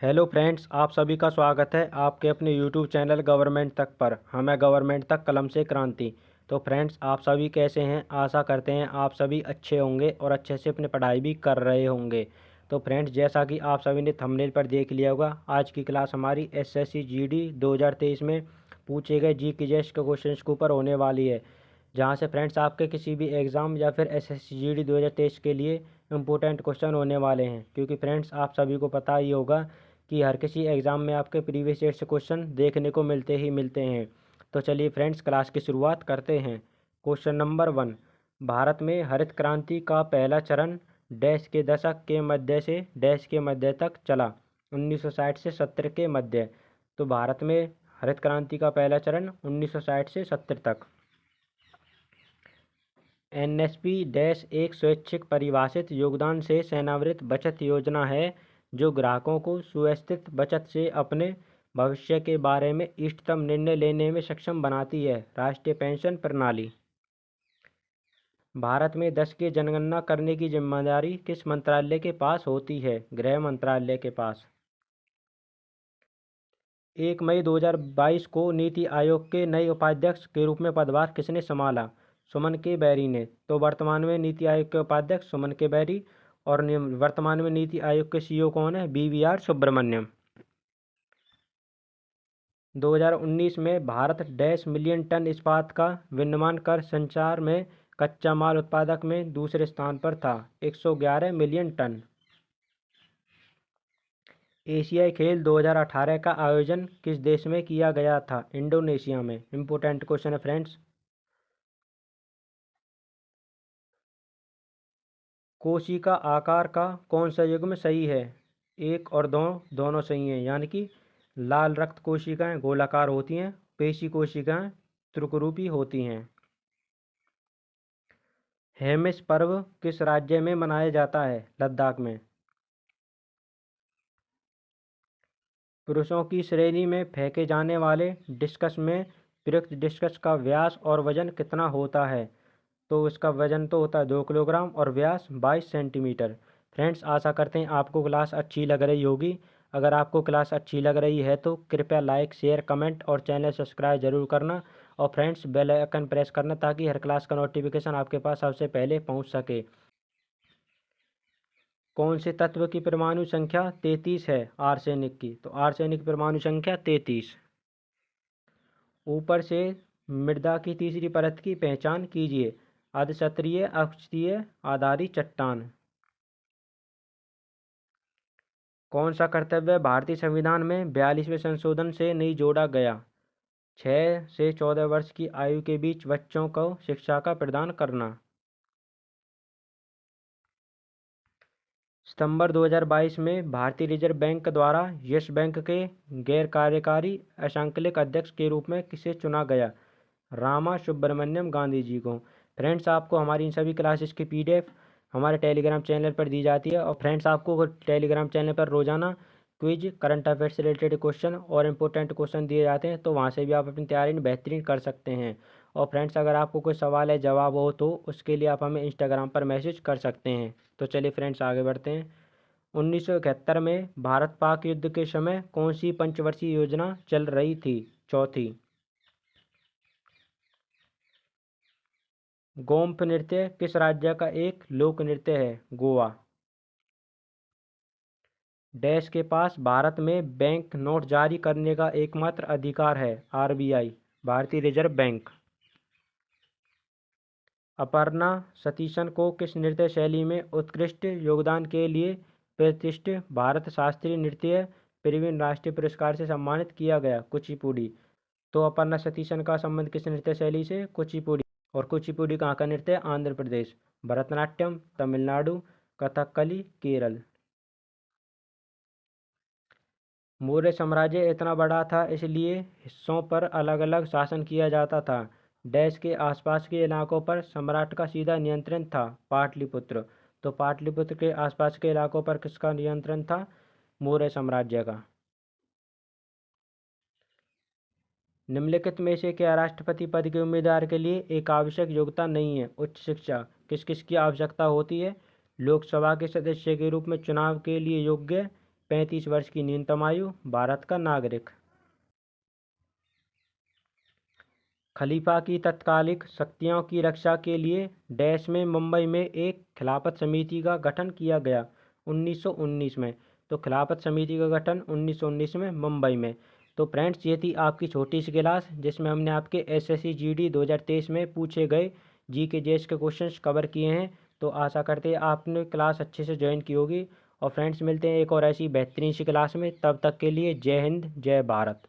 Hello friends, आप सभी का स्वागत है आपके अपने यूट्यूब चैनल गवर्नमेंट तक पर। हम हैं गवर्नमेंट तक कलम से क्रांति। तो फ्रेंड्स, आप सभी कैसे हैं? आशा करते हैं आप सभी अच्छे होंगे और अच्छे से अपनी पढ़ाई भी कर रहे होंगे। तो फ्रेंड्स, जैसा कि आप सभी ने थंबनेल पर देख लिया होगा, आज की क्लास हमारी एसएससी जीडी 2023 में पूछे गए जी के क्वेश्चन के ऊपर होने वाली है। जहाँ से फ्रेंड्स आपके किसी भी एग्ज़ाम या फिर एसएससी जीडी 2023 के लिए इम्पोर्टेंट क्वेश्चन होने वाले हैं। क्योंकि फ्रेंड्स, आप सभी को पता ही होगा कि हर किसी एग्ज़ाम में आपके प्रीवियस ईयर से क्वेश्चन देखने को मिलते ही मिलते हैं। तो चलिए फ्रेंड्स, क्लास की शुरुआत करते हैं। क्वेश्चन नंबर 1, भारत में हरित क्रांति का पहला चरण डैश के दशक के मध्य से डैश के मध्य तक चला। 1960 से 70 के मध्य। तो भारत में हरित क्रांति का पहला चरण 1960 से 70 तक। एनएसपी डैश एक स्वैच्छिक परिभाषित योगदान से सेवानिवृत्त बचत योजना है जो ग्राहकों को सुव्यवस्थित बचत से अपने भविष्य के बारे में इष्टतम निर्णय लेने में सक्षम बनाती है। राष्ट्रीय पेंशन प्रणाली। भारत में 10 की जनगणना करने की जिम्मेदारी किस मंत्रालय के पास होती है? गृह मंत्रालय के पास। 1 मई 2022 को नीति आयोग के नए उपाध्यक्ष के रूप में पदभार किसने संभाला? सुमन के बैरी ने। तो वर्तमान में नीति आयोग के उपाध्यक्ष सुमन के बैरी और वर्तमान में नीति आयोग के सीईओ कौन है? BVR सुब्रमण्यम। 2019 में भारत डैश मिलियन टन इस्पात का विनिर्माण कर संसार में कच्चा माल उत्पादक में दूसरे स्थान पर था, 111 मिलियन टन। एशियाई खेल 2018 का आयोजन किस देश में किया गया था? इंडोनेशिया में। इम्पोर्टेंट क्वेश्चन है फ्रेंड्स। कोशिका आकार का कौन सा युग्म सही है? 1 और 2 दोनों सही हैं, यानी कि लाल रक्त कोशिकाएं गोलाकार होती हैं, पेशी कोशिकाएं त्रिकोणरूपी होती हैं। हेमिस पर्व किस राज्य में मनाया जाता है? लद्दाख में। पुरुषों की श्रेणी में फेंके जाने वाले डिस्कस में प्रयुक्त डिस्कस का व्यास और वजन कितना होता है? तो इसका वजन तो होता है 2 किलोग्राम और व्यास 22 सेंटीमीटर। फ्रेंड्स, आशा करते हैं आपको क्लास अच्छी लग रही होगी। अगर आपको क्लास अच्छी लग रही है तो कृपया लाइक, शेयर, कमेंट और चैनल सब्सक्राइब जरूर करना। और फ्रेंड्स, बेल आइकन प्रेस करना ताकि हर क्लास का नोटिफिकेशन आपके पास सबसे पहले पहुंच सके। कौन से तत्व की परमाणु संख्या 33 है? आर्सेनिक की। तो आर्सेनिक परमाणु संख्या 33। ऊपर से मृदा की तीसरी परत की पहचान कीजिए। अधसतरीय, अक्षीय, आधारी चट्टान। कौन सा कर्तव्य भारतीय संविधान में 42वें संशोधन से नहीं जोड़ा गया? 6 से 14 वर्ष की आयु के बीच बच्चों को शिक्षा का प्रदान करना। सितंबर 2022 में भारतीय रिजर्व बैंक द्वारा यस बैंक के गैर कार्यकारी असंकलित अध्यक्ष के रूप में किसे चुना गया? रामा सुब्रमण्यम गांधी जी को। फ्रेंड्स, आपको हमारी इन सभी क्लासेस की PDF हमारे टेलीग्राम चैनल पर दी जाती है। और फ्रेंड्स, आपको टेलीग्राम चैनल पर रोजाना क्विज, करंट अफेयर से रिलेटेड क्वेश्चन और इंपॉर्टेंट क्वेश्चन दिए जाते हैं, तो वहाँ से भी आप अपनी तैयारी में बेहतरीन कर सकते हैं। और फ्रेंड्स, अगर आपको कोई सवाल है, जवाब हो, तो उसके लिए आप हमें इंस्टाग्राम पर मैसेज कर सकते हैं। तो चलिए फ्रेंड्स, आगे बढ़ते हैं। 1971 में भारत पाक युद्ध के समय कौन सी पंचवर्षीय योजना चल रही थी? चौथी। गोम्फ नृत्य किस राज्य का एक लोक नृत्य है? गोवा। डैश के पास भारत में बैंक नोट जारी करने का एकमात्र अधिकार है? RBI, भारतीय रिजर्व बैंक। अपर्णा सतीशन को किस नृत्य शैली में उत्कृष्ट योगदान के लिए प्रतिष्ठित भारत शास्त्रीय नृत्य प्रवीण राष्ट्रीय पुरस्कार से सम्मानित किया गया? कुचिपुड़ी। तो अपर्णा सतीशन का संबंध किस नृत्य शैली से? कुचिपुड़ी। और कुचिपुड़ी कहाँ का नृत्य है? आंध्र प्रदेश। भरतनाट्यम तमिलनाडु, कथकली केरल। मौर्य साम्राज्य इतना बड़ा था इसलिए हिस्सों पर अलग अलग शासन किया जाता था। डैश के आसपास के इलाकों पर सम्राट का सीधा नियंत्रण था? पाटलिपुत्र। तो पाटलिपुत्र के आसपास के इलाकों पर किसका नियंत्रण था? मौर्य साम्राज्य का। निम्नलिखित में से क्या राष्ट्रपति पद के उम्मीदवार के लिए एक आवश्यक योग्यता नहीं है? उच्च शिक्षा। किस किस की आवश्यकता होती है? लोकसभा के सदस्य के रूप में चुनाव के लिए योग्य, 35 वर्ष की न्यूनतम आयु, भारत का नागरिक। खलीफा की तत्कालिक शक्तियों की रक्षा के लिए डैश में मुंबई में एक खिलाफत समिति का गठन किया गया 1919 में। तो खिलाफत समिति का गठन 1919 में मुंबई में। तो फ्रेंड्स, ये थी आपकी छोटी सी क्लास जिसमें हमने आपके एसएससी जीडी 2023 में पूछे गए जीके जीएस के क्वेश्चंस कवर किए हैं। तो आशा करते हैं आपने क्लास अच्छे से ज्वाइन की होगी। और फ्रेंड्स, मिलते हैं एक और ऐसी बेहतरीन सी क्लास में। तब तक के लिए जय हिंद, जय भारत।